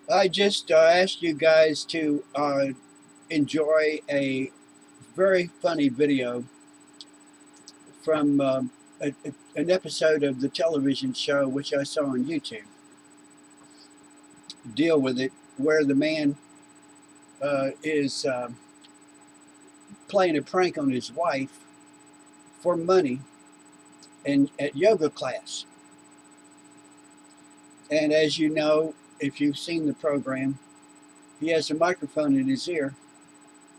I just asked you guys to enjoy a very funny video from an episode of the television show which I saw on YouTube. Deal with it, where the man is playing a prank on his wife for money at yoga class. And as you know, if you've seen the program, he has a microphone in his ear,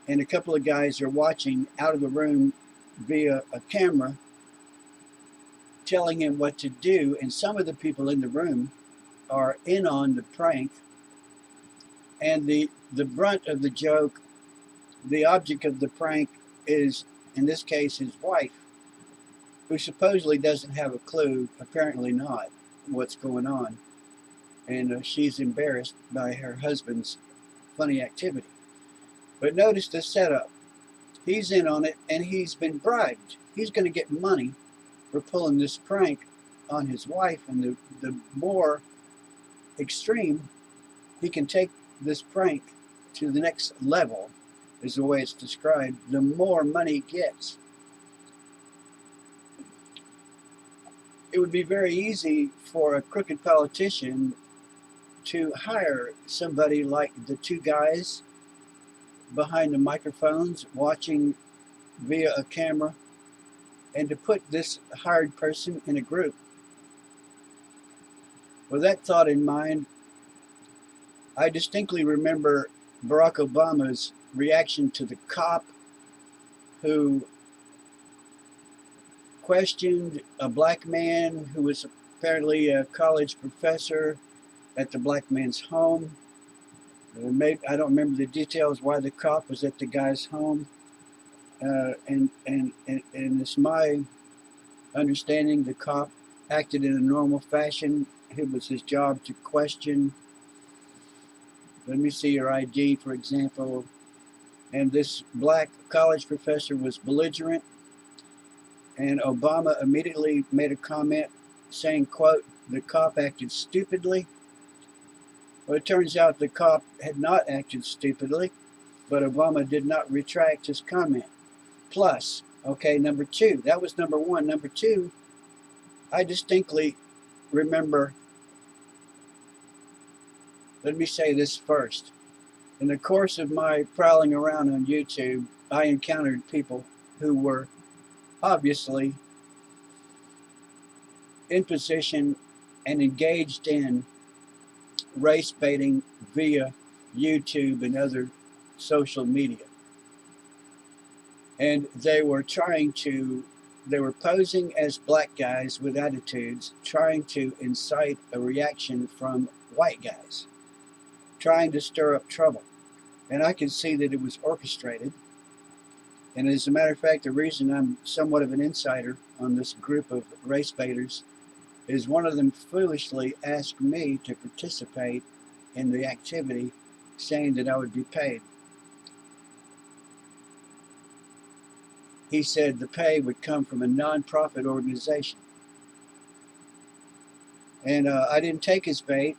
and a couple of guys are watching out of the room via a camera, telling him what to do. And some of the people in the room are in on the prank. And the brunt of the joke, the object of the prank, is, in this case, his wife, who supposedly doesn't have a clue, apparently not, what's going on. And she's embarrassed by her husband's funny activity. But notice the setup. He's in on it, and he's been bribed. He's going to get money for pulling this prank on his wife. And the more extreme he can take this prank to the next level, is the way it's described, the more money he gets. It would be very easy for a crooked politician to hire somebody like the two guys behind the microphones watching via a camera, and to put this hired person in a group. With that thought in mind, I distinctly remember Barack Obama's reaction to the cop who questioned a black man who was apparently a college professor at the black man's home. I don't remember the details why the cop was at the guy's home. And it's my understanding the cop acted in a normal fashion. It was his job to question. Let me see your ID, for example. And this black college professor was belligerent. And Obama immediately made a comment saying, quote, "The cop acted stupidly." Well, it turns out the cop had not acted stupidly, but Obama did not retract his comment. Plus, okay, number two, that was number one. Number two, I distinctly remember, let me say this first. In the course of my prowling around on YouTube, I encountered people who were obviously in position and engaged in race baiting via YouTube and other social media. And they were posing as black guys with attitudes, trying to incite a reaction from white guys, trying to stir up trouble. And I could see that it was orchestrated. And as a matter of fact, the reason I'm somewhat of an insider on this group of race baiters is one of them foolishly asked me to participate in the activity, saying that I would be paid. He said the pay would come from a non-profit organization. And I didn't take his bait,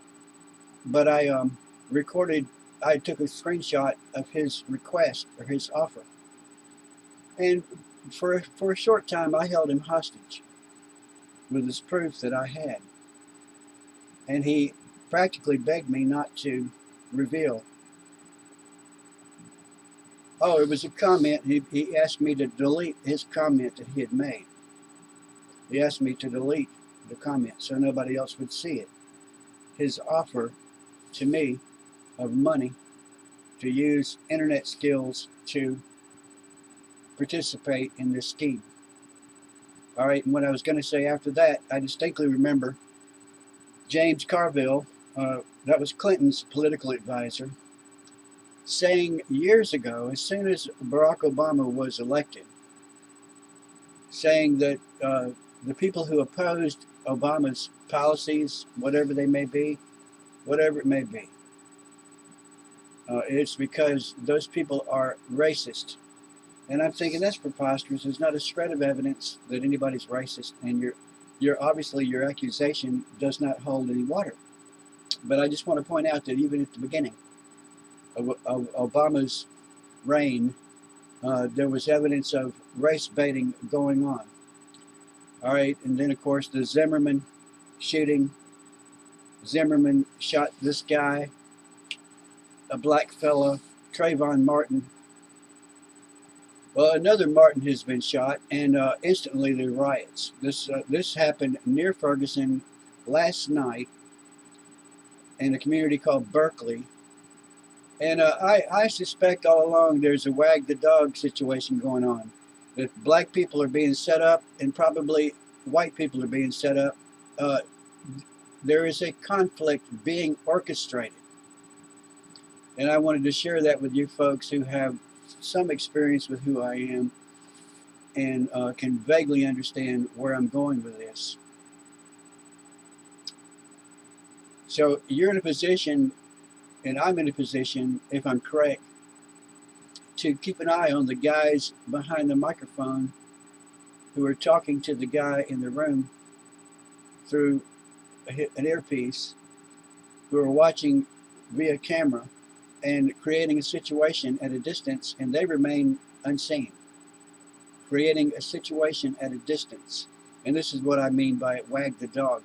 but I took a screenshot of his request or his offer. And for a short time, I held him hostage with this proof that I had. And he practically begged me not to reveal. Oh, it was a comment. He asked me to delete his comment that he had made. He asked me to delete the comment so nobody else would see it. His offer to me of money to use internet skills to participate in this scheme. All right, and what I was going to say after that, I distinctly remember James Carville, that was Clinton's political advisor, saying years ago, as soon as Barack Obama was elected, saying that the people who opposed Obama's policies, whatever it may be, it's because those people are racist. And I'm thinking that's preposterous. There's not a shred of evidence that anybody's racist, and obviously your accusation does not hold any water. But I just want to point out that even at the beginning of Obama's reign, there was evidence of race baiting going on. All right, and then of course the Zimmerman shooting. Zimmerman shot this guy, a black fella, Trayvon Martin. Well, another Martin has been shot, and instantly there are riots. This happened near Ferguson last night in a community called Berkeley. And I suspect all along there's a Wag the Dog situation going on. That black people are being set up, and probably white people are being set up. There is a conflict being orchestrated. And I wanted to share that with you folks who have some experience with who I am and can vaguely understand where I'm going with this. So you're in a position, and I'm in a position, if I'm correct, to keep an eye on the guys behind the microphone who are talking to the guy in the room through an earpiece, who are watching via camera and creating a situation at a distance, and they remain unseen. Creating a situation at a distance. And this is what I mean by Wag the Dog.